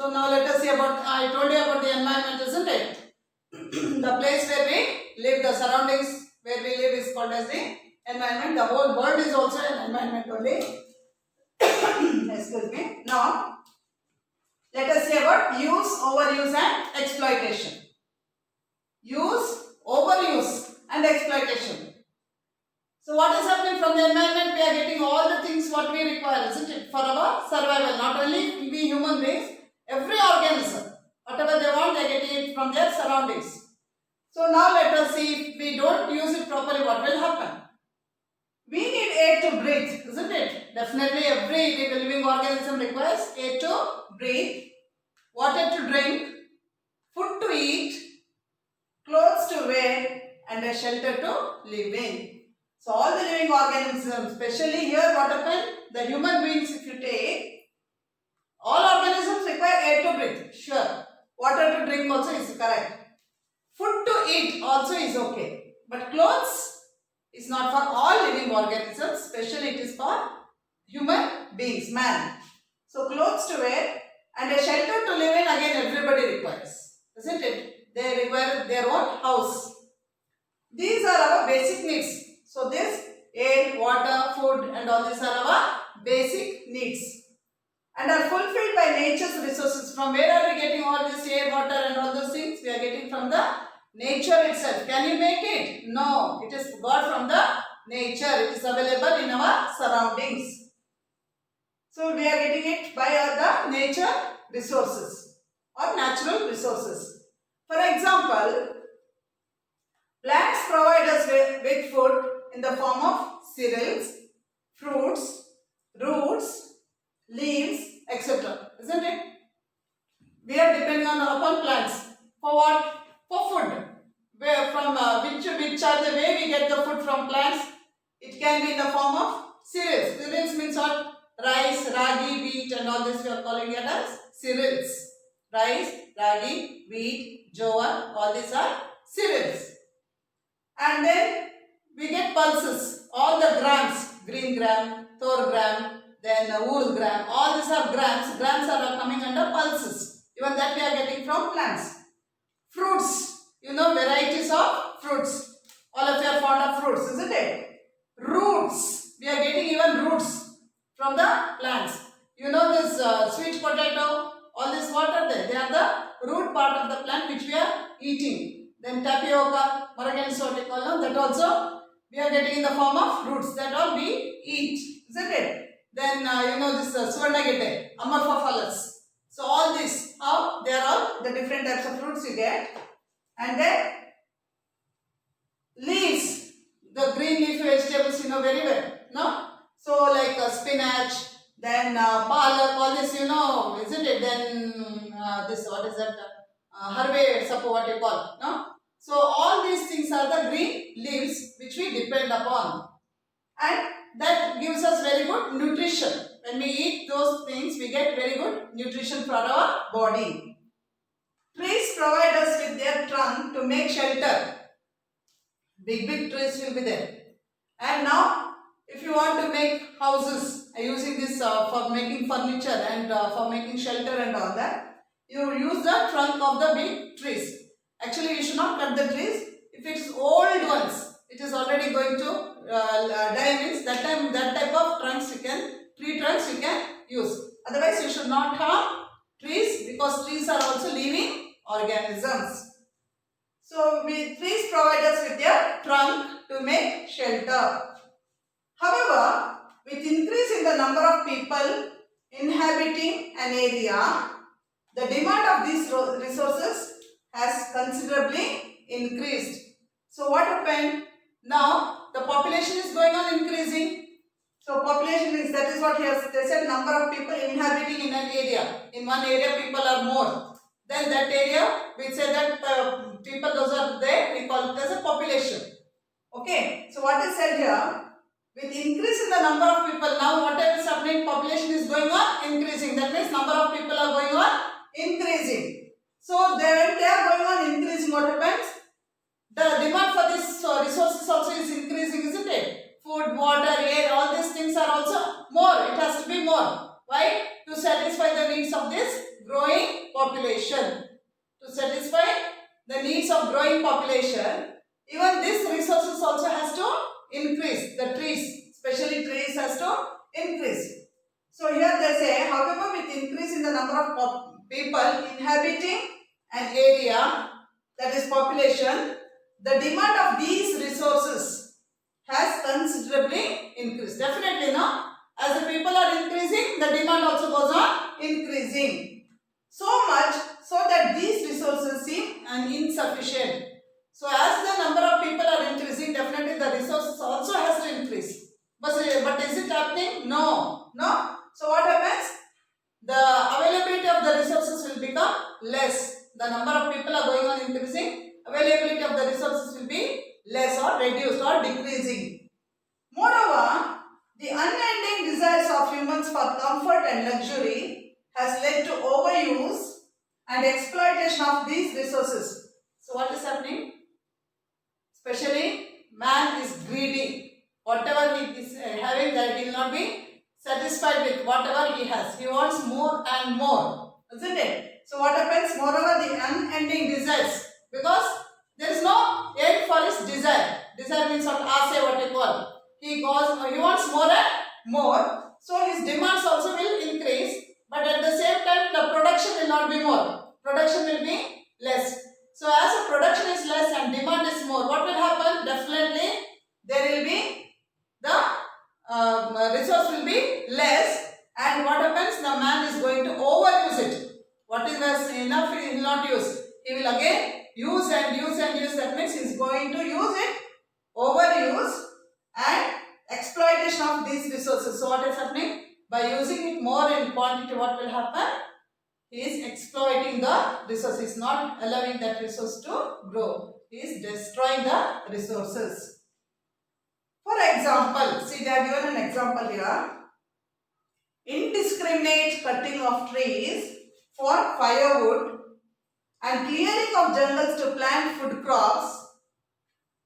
So now let us see about, I told you about the environment, isn't it? The place where we live, the surroundings where we live is called as the environment. The whole world is also an environment only. Excuse me. Now, let us see about use, overuse and exploitation. Use, overuse and exploitation. So what is happening from the environment? We are getting all the things what we require, isn't it? For our survival. Not only we human beings, every organism, whatever they want, they are getting it from their surroundings. So now let us see, if we don't use it properly, what will happen? We need air to breathe, isn't it? Definitely every living organism requires air to breathe, water to drink, food to eat, clothes to wear and a shelter to live in. So all the living organisms, especially here what happened? The human beings, if you take, all organisms require air to breathe, sure. Water to drink also is correct. Food to eat also is okay. But clothes is not for all living organisms, especially it is for human beings, man. So clothes to wear and a shelter to live in, again everybody requires, isn't it? They require their own house. These are our basic needs. So this air, water, food and all these are our basic needs and are fulfilled by nature's resources. From where are we getting all this air, water and all those things? We are getting from the nature itself. Can you make it? No, it is got from the nature. It is available in our surroundings. So we are getting it by the nature resources or natural resources. For example, plants provide us with food in the form of cereals, fruits, roots, leaves, etc. Isn't it? We are depending upon plants. For what? For food. Where from which are the way we get the food from plants? It can be in the form of cereals. Cereals means what? Rice, ragi, wheat and all this we are calling it as cereals. Rice, ragi, wheat, jowar, all these are cereals. And then we get pulses, all the grams, green gram, thor gram, then wool gram, all these are grams. Grams are coming under pulses. Even that we are getting from plants. Fruits, you know varieties of fruits. All of you are fond of fruits, isn't it? Roots, we are getting even roots from the plants. You know this sweet potato, all this what are they? They are the root part of the plant which we are eating. Then tapioca, Moroccan sorticolum, that also we are getting in the form of roots. That all we eat, isn't it? Then you know this Swarnagete, Amorphophallus. So all this, how they are all the different types of fruits you get. And then leaves, the green leafy vegetables you know very well, no? So like spinach, then palak, all this you know, isn't it? Then this, what is that? Harve, suppose what you call, no? So all these things are the green leaves which we depend upon. And that gives us very good nutrition. When we eat those things, we get very good nutrition for our body. Trees provide us with their trunk to make shelter. Big trees will be there. And now, if you want to make houses using this for making furniture and for making shelter and all that, you use the trunk of the big trees. Actually, you should not cut the trees. If it is old ones, it is already going to die, means that time that type of trunks you can, tree trunks you can use. Otherwise, you should not harm trees because trees are also living organisms. So, trees provide us with their trunk to make shelter. However, with increase in the number of people inhabiting an area, the demand of these resources has considerably increased. So, what happened? Now, the population is going on increasing. So, population is, that is what they said, number of people inhabiting in an area. In one area, people are more. Then that area, we say that people, those are there, we call it as a population. Okay. So, what is said here? With increase in the number of people, now whatever is happening, population is going on increasing. That means number of people are going on increasing. So, when they are going on increasing, what happens? The demand for this resources also is increasing, isn't it? Food, water, air, all these things are also more. It has to be more. Why? To satisfy the needs of this growing population. To satisfy the needs of growing population, even this resources also has to increase. The trees, especially trees, has to increase. So here they say, however, with increase in the number of people inhabiting an area, that is population, the demand of these resources has considerably increased. Definitely, no? As the people are increasing, the demand also goes on increasing. So much so that these resources seem insufficient. So as the number of people are increasing, definitely the resources also has to increase. But is it happening? No. No. So what happens? The availability of the resources will become less. The number of people are going on increasing. Availability of the resources will be less or reduced or decreasing. Moreover, the unending desires of humans for comfort and luxury has led to overuse and exploitation of these resources. So what is happening? Especially man is greedy. Whatever he is having, that he will not be satisfied with whatever he has. He wants more and more. Isn't it? So what happens? Moreover, the unending desires. Because there is no end for his desire. Desire means what? What you call. He wants more and more. So his demands also will increase. But at the same time, the production will not be more. Production will be less. So as the production is less and demand is more, what will happen? Definitely there will be the resource will be less, and what happens? The man is going to overuse it. What is enough he will not use. He will again use and use and use. That means he is going to use it, overuse and exploitation of these resources. So what is happening? By using it more in quantity, what will happen? He is exploiting the resource. He is not allowing that resource to grow. He is destroying the resources. For example, see they have given an example here. Indiscriminate cutting of trees for firewood and clearing of jungles to plant food crops,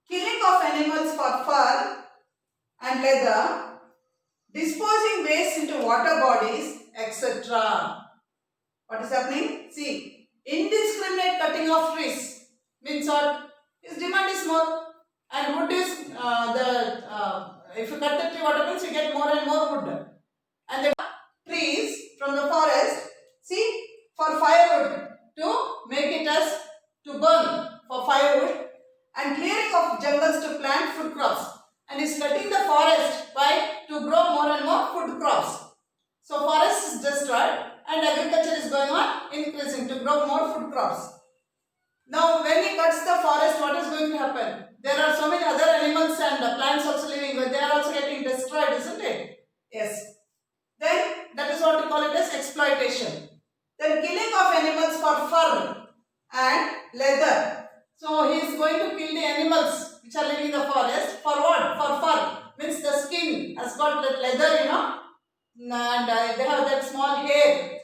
killing of animals for fur and leather, disposing waste into water bodies, etc. What is happening? See, indiscriminate cutting of trees means what? His demand is more, and wood is if you cut the tree, what happens? You get more and more wood. And the trees from the forest, see, for firewood, to make it as to burn for firewood, and clearing of jungles to plant food crops. And is cutting the forest by to grow more and more food crops. So forest is destroyed and agriculture is going on increasing to grow more food crops. Now when he cuts the forest, what is going to happen? There are so many other animals and plants also living, but they are also getting destroyed, isn't it? Yes. Then that is what we call it as exploitation. Then killing of animals for fur and leather. So he is going to kill the animals which are living in the forest. For what? For fur. Means the skin has got that leather, and they have that small hair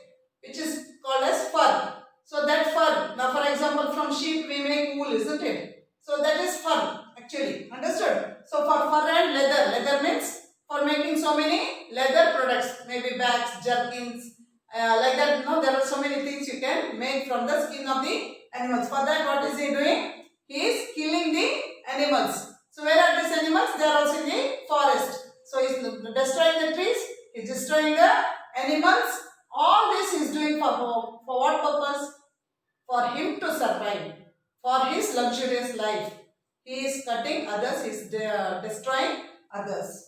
which is called as fur. So that fur, now for example from sheep we make wool, isn't it? So that is fur actually, understood? So for fur and leather, leather means for making so many leather products, maybe bags, jerkins, like that, there are so many things you can make from the skin of the animals. For that, what is he doing? He is killing the animals. So where are these animals? They are also in the forest. So he is destroying the trees, he is destroying the animals. All this he is doing for what purpose? For him to survive, for his luxurious life. He is cutting others, he is destroying others.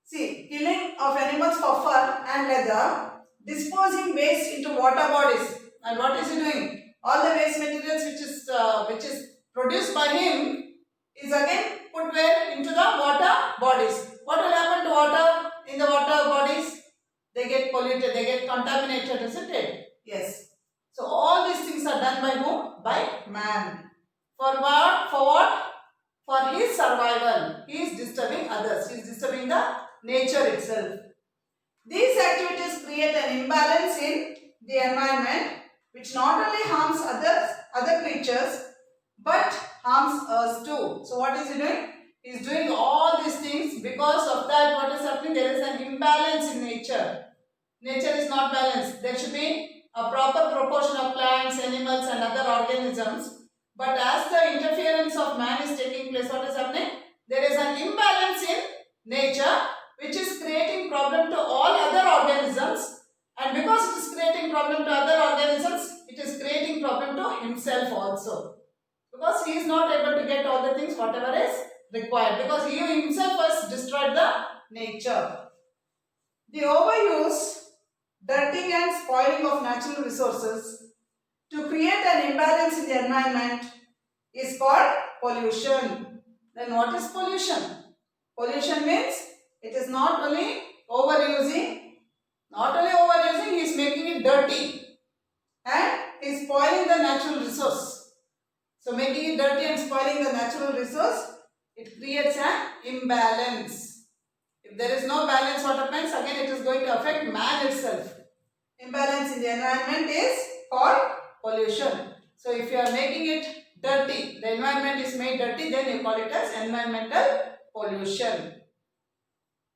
See, killing of animals for fur and leather, disposing waste into water bodies. And what is he doing? All the waste materials which is produced by him is again put where? Into the water bodies. What will happen to water in the water bodies? They get polluted, they get contaminated, isn't it? Yes. So all these things are done by whom? By man. For what? For what? For his survival. He is disturbing others. He is disturbing the nature itself. These activities create an imbalance in the environment which not only harms other creatures but harms us too. So what is he doing? He is doing all these things. Because of that, what is happening? There is an imbalance in nature. Nature is not balanced. There should be a proper proportion of plants, animals and other organisms. But as the interference of man is taking place, what is happening? There is an imbalance in nature which is creating problem to all other organisms, and because it is creating problem to other organisms, it is creating problem to himself also. Because he is not able to get all the things whatever is required, because he himself has destroyed the nature. The overuse, dirtying and spoiling of natural resources to create an imbalance in the environment is called pollution. Then what is pollution? Pollution means it is not only overusing, he is making it dirty and he is spoiling the natural resource. So making it dirty and spoiling the natural resource, it creates an imbalance. If there is no balance, what happens? Again, it is going to affect man itself. Imbalance in the environment is called pollution. So if you are making it dirty, the environment is made dirty, then you call it as environmental pollution.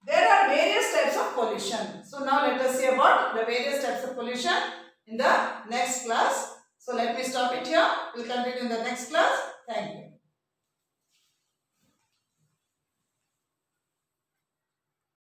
There are various types of pollution. So now let us see about the various types of pollution in the next class. So let me stop it here. We will continue in the next class. Thank you.